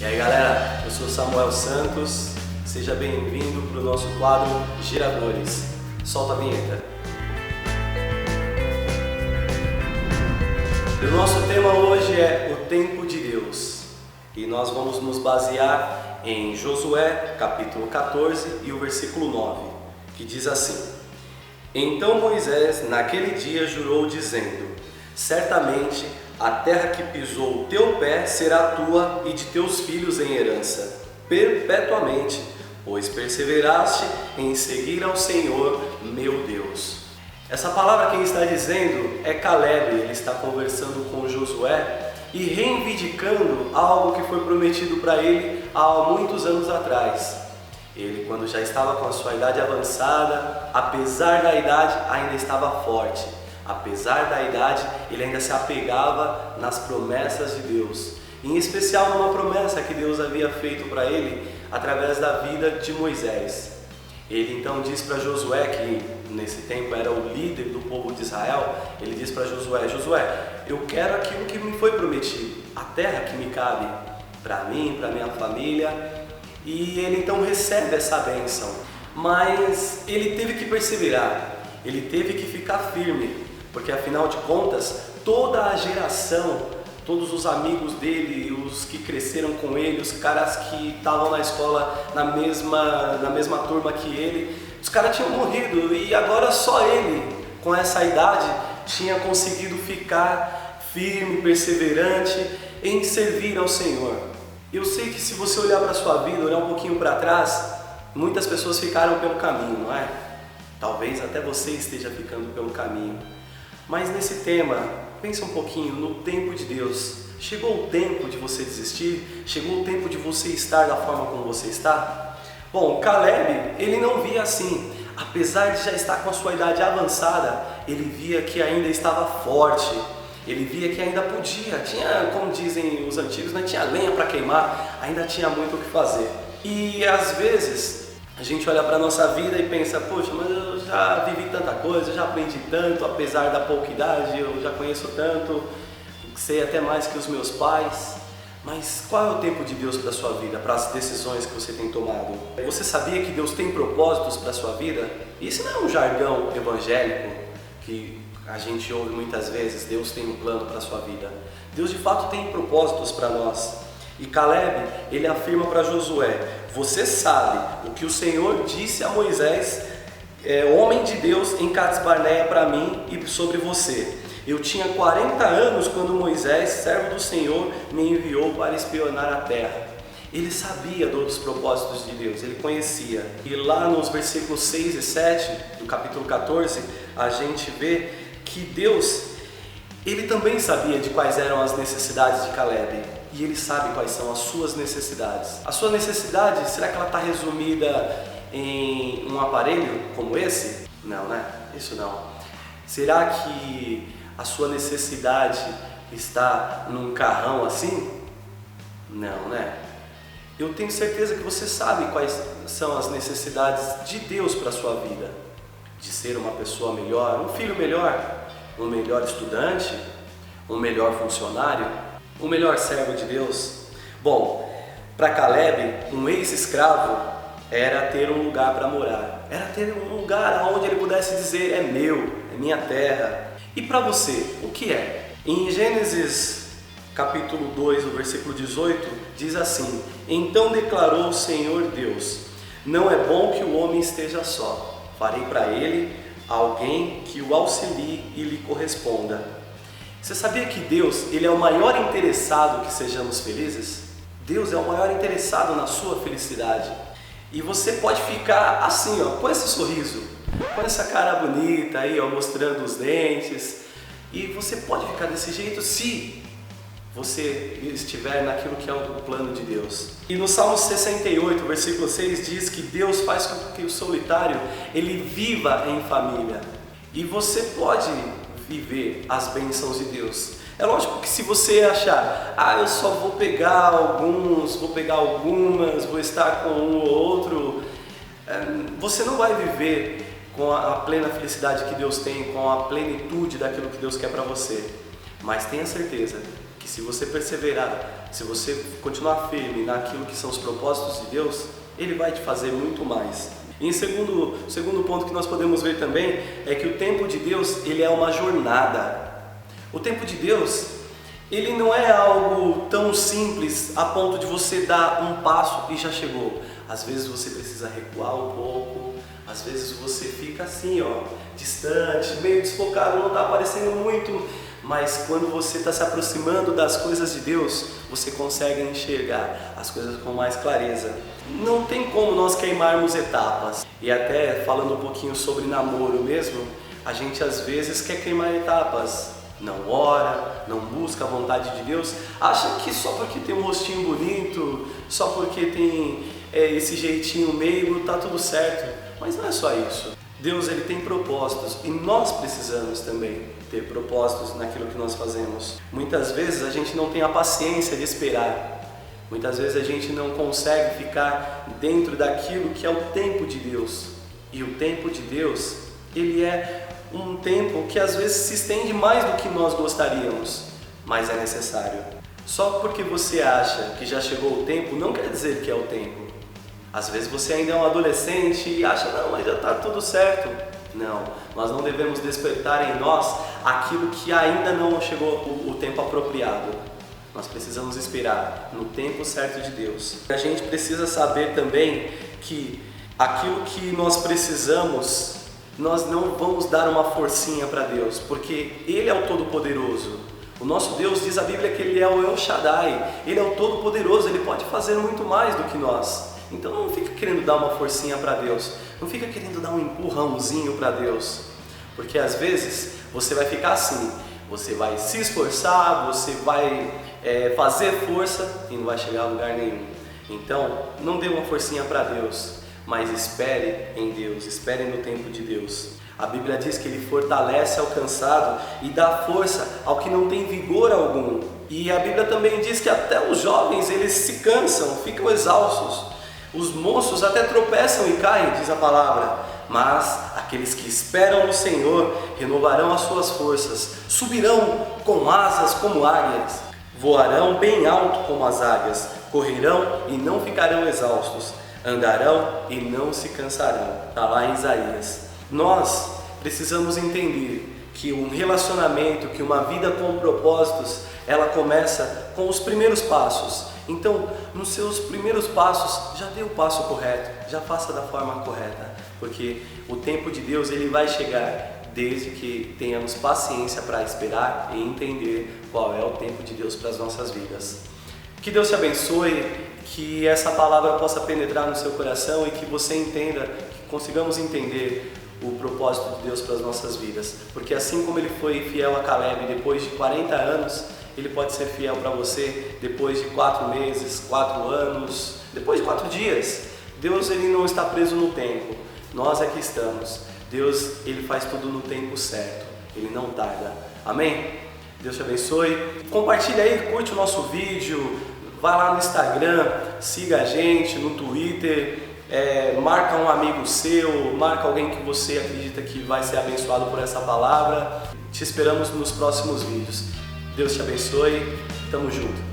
E aí galera, eu sou Samuel Santos, seja bem-vindo para o nosso quadro Geradores. Solta a vinheta. E o nosso tema hoje é o tempo de Deus. E nós vamos nos basear em Josué, capítulo 14 e o versículo 9, que diz assim: Então Moisés naquele dia jurou dizendo: Certamente a terra que pisou o teu pé será tua e de teus filhos em herança, perpetuamente, pois perseveraste em seguir ao Senhor, meu Deus. Essa palavra quem está dizendo é Caleb. Ele está conversando com Josué e reivindicando algo que foi prometido para ele há muitos anos atrás. Ele, quando já estava com a sua idade avançada, apesar da idade, ainda estava forte. Apesar da idade, ele ainda se apegava nas promessas de Deus, em especial numa promessa que Deus havia feito para ele através da vida de Moisés. Ele então diz para Josué, que nesse tempo era o líder do povo de Israel, ele diz para Josué: Josué, eu quero aquilo que me foi prometido, a terra que me cabe, para mim, para minha família. E ele então recebe essa bênção, mas ele teve que perseverar, ele teve que ficar firme, porque afinal de contas, toda a geração, todos os amigos dele, os que cresceram com ele, os caras que estavam na escola na mesma turma que ele, os caras tinham morrido e agora só ele, com essa idade, tinha conseguido ficar firme, perseverante em servir ao Senhor. Eu sei que se você olhar para a sua vida, olhar um pouquinho para trás, muitas pessoas ficaram pelo caminho, não é? Talvez até você esteja ficando pelo caminho. Mas nesse tema, pensa um pouquinho no tempo de Deus. Chegou o tempo de você desistir? Chegou o tempo de você estar da forma como você está? Bom, Caleb, ele não via assim. Apesar de já estar com a sua idade avançada, ele via que ainda estava forte. Ele via que ainda podia, tinha, como dizem os antigos, não tinha lenha para queimar, ainda tinha muito o que fazer. E às vezes a gente olha para a nossa vida e pensa: poxa, mas eu já vivi tanta coisa, eu já aprendi tanto, apesar da pouca idade, eu já conheço tanto, sei até mais que os meus pais. Mas qual é o tempo de Deus para a sua vida, para as decisões que você tem tomado? Você sabia que Deus tem propósitos para a sua vida? Isso não é um jargão evangélico que a gente ouve muitas vezes: Deus tem um plano para a sua vida. Deus de fato tem propósitos para nós. E Caleb, ele afirma para Josué: você sabe o que o Senhor disse a Moisés, homem de Deus, em Cades Barneia para mim e sobre você. Eu tinha 40 anos quando Moisés, servo do Senhor, me enviou para espionar a terra. Ele sabia dos propósitos de Deus, ele conhecia. E lá nos versículos 6 e 7 do capítulo 14, a gente vê que Deus, ele também sabia de quais eram as necessidades de Caleb. E ele sabe quais são as suas necessidades. A sua necessidade, será que ela está resumida em um aparelho como esse? Não, né? Isso não. Será que a sua necessidade está num carrão assim? Não, né? Eu tenho certeza que você sabe quais são as necessidades de Deus para a sua vida. De ser uma pessoa melhor, um filho melhor, um melhor estudante, um melhor funcionário, um melhor servo de Deus. Bom, para Caleb, um ex-escravo era ter um lugar para morar, era ter um lugar onde ele pudesse dizer: é meu, é minha terra. E para você, o que é? Em Gênesis capítulo 2, o versículo 18, diz assim: Então declarou o Senhor Deus: Não é bom que o homem esteja só, farei para ele alguém que o auxilie e lhe corresponda. Você sabia que Deus, ele é o maior interessado que sejamos felizes? Deus é o maior interessado na sua felicidade. E você pode ficar assim, ó, com esse sorriso, com essa cara bonita aí, ó, mostrando os dentes. E você pode ficar desse jeito se você estiver naquilo que é o plano de Deus. E no Salmo 68, versículo 6, diz que Deus faz com que o solitário, ele viva em família. E você pode viver as bênçãos de Deus. É lógico que se você achar: eu só vou pegar alguns, vou pegar algumas, vou estar com um ou outro, você não vai viver com a plena felicidade que Deus tem, com a plenitude daquilo que Deus quer para você. Mas tenha certeza que se você perseverar se você continuar firme naquilo que são os propósitos de Deus, Ele vai te fazer muito mais. E em segundo ponto que nós podemos ver também é que o tempo de Deus, ele é uma jornada. O tempo de Deus, ele não é algo tão simples a ponto de você dar um passo e já chegou. Às vezes você precisa recuar um pouco, às vezes você fica assim, distante, meio desfocado, não está aparecendo muito, mas quando você está se aproximando das coisas de Deus, você consegue enxergar as coisas com mais clareza. Não tem como nós queimarmos etapas. E até falando um pouquinho sobre namoro mesmo, a gente às vezes quer queimar etapas. Não ora, não busca a vontade de Deus, acha que só porque tem um rostinho bonito, só porque tem esse jeitinho meigo, tá tudo certo. Mas não é só isso. Deus, ele tem propósitos e nós precisamos também ter propósitos naquilo que nós fazemos. Muitas vezes a gente não tem a paciência de esperar. Muitas vezes a gente não consegue ficar dentro daquilo que é o tempo de Deus. E o tempo de Deus, ele é um tempo que às vezes se estende mais do que nós gostaríamos, mas é necessário. Só porque você acha que já chegou o tempo, não quer dizer que é o tempo. Às vezes você ainda é um adolescente e acha, não, mas já está tudo certo. Não, nós não devemos despertar em nós aquilo que ainda não chegou o tempo apropriado. Nós precisamos esperar no tempo certo de Deus. A gente precisa saber também que aquilo que nós precisamos, nós não vamos dar uma forcinha para Deus, porque Ele é o Todo-Poderoso. O nosso Deus, diz a Bíblia, que Ele é o El Shaddai, Ele é o Todo-Poderoso, Ele pode fazer muito mais do que nós. Então não fica querendo dar uma forcinha para Deus, não fica querendo dar um empurrãozinho para Deus, porque às vezes você vai ficar assim, você vai se esforçar, você vai fazer força e não vai chegar a lugar nenhum. Então não dê uma forcinha para Deus, mas espere em Deus, espere no tempo de Deus. A Bíblia diz que Ele fortalece ao cansado e dá força ao que não tem vigor algum. E a Bíblia também diz que até os jovens, eles se cansam, ficam exaustos. Os moços até tropeçam e caem, diz a palavra, mas aqueles que esperam no Senhor renovarão as suas forças, subirão com asas como águias, voarão bem alto como as águias, correrão e não ficarão exaustos, andarão e não se cansarão. Está lá em Isaías. Nós precisamos entender que um relacionamento, que uma vida com propósitos, ela começa com os primeiros passos. Então, nos seus primeiros passos, já dê o passo correto, já faça da forma correta, porque o tempo de Deus, ele vai chegar, desde que tenhamos paciência para esperar e entender qual é o tempo de Deus para as nossas vidas. Que Deus te abençoe, que essa palavra possa penetrar no seu coração e que você entenda, que consigamos entender o propósito de Deus para as nossas vidas, porque assim como Ele foi fiel a Caleb depois de 40 anos, Ele pode ser fiel para você depois de 4 meses, 4 anos, depois de 4 dias. Deus, ele não está preso no tempo, nós é que estamos. Deus, ele faz tudo no tempo certo, ele não tarda. Amém? Deus te abençoe. Compartilha aí, curte o nosso vídeo, vai lá no Instagram, siga a gente no Twitter, marca um amigo seu, marca alguém que você acredita que vai ser abençoado por essa palavra. Te esperamos nos próximos vídeos. Deus te abençoe, tamo junto.